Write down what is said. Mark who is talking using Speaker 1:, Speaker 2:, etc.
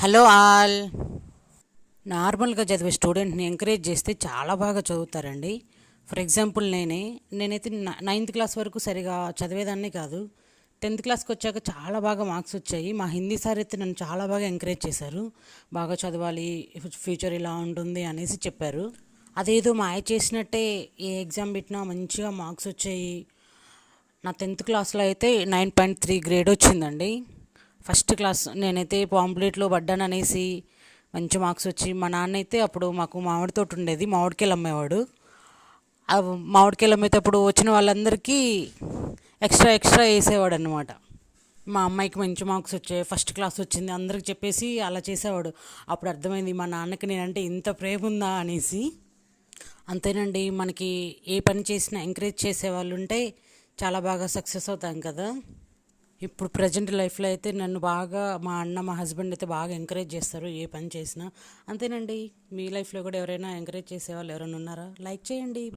Speaker 1: Hello all. నార్మల్గా చదివే స్టూడెంట్ని ఎంకరేజ్ చేస్తే చాలా బాగా చదువుతారండి. ఫర్ ఎగ్జాంపుల్ నేనైతే నైన్త్ క్లాస్ వరకు సరిగా చదివేదాన్ని కాదు. 10th క్లాస్కి వచ్చాక చాలా బాగా మార్క్స్ వచ్చాయి. మా హిందీ సార్ అయితే నన్ను చాలా బాగా ఎంకరేజ్ చేశారు. బాగా చదవాలి, ఫ్యూచర్ ఇలా ఉంటుంది అనేసి చెప్పారు. అదేదో మాయ చేసినట్టే ఏ ఎగ్జామ్ పెట్టినా మంచిగా మార్క్స్ వచ్చాయి. నా 10th క్లాస్లో అయితే 9.3 గ్రేడ్ వచ్చిందండి. ఫస్ట్ క్లాస్ నేనైతే పాంప్లెట్లో పడ్డాననేసి మంచి మార్క్స్ వచ్చి, మా నాన్న అయితే అప్పుడు మాకు మామిడి తోట ఉండేది, మామిడికాయలు అమ్మేవాడు. ఆ మామిడికాయలు అమ్మేటప్పుడు వచ్చిన వాళ్ళందరికీ ఎక్స్ట్రా ఎక్స్ట్రా వేసేవాడు అనమాట. మా అమ్మాయికి మంచి మార్క్స్ వచ్చాయి, ఫస్ట్ క్లాస్ వచ్చింది అందరికి చెప్పేసి అలా చేసేవాడు. అప్పుడు అర్థమైంది మా నాన్నకి నేనంటే ఇంత ప్రేమ ఉందా అనేసి. అంతేనండి, మనకి ఏ పని చేసినా ఎంకరేజ్ చేసేవాళ్ళు ఉంటే చాలా బాగా సక్సెస్ అవుతాం కదా. ఇప్పుడు ప్రజెంట్ లైఫ్లో అయితే నన్ను బాగా మా అన్న, మా హస్బెండ్ అయితే బాగా ఎంకరేజ్ చేస్తారు ఏ పని చేసినా. అంతేనండి, మీ లైఫ్లో కూడా ఎవరైనా ఎంకరేజ్ చేసేవాళ్ళు ఎవరైనా ఉన్నారా? లైక్ చేయండి.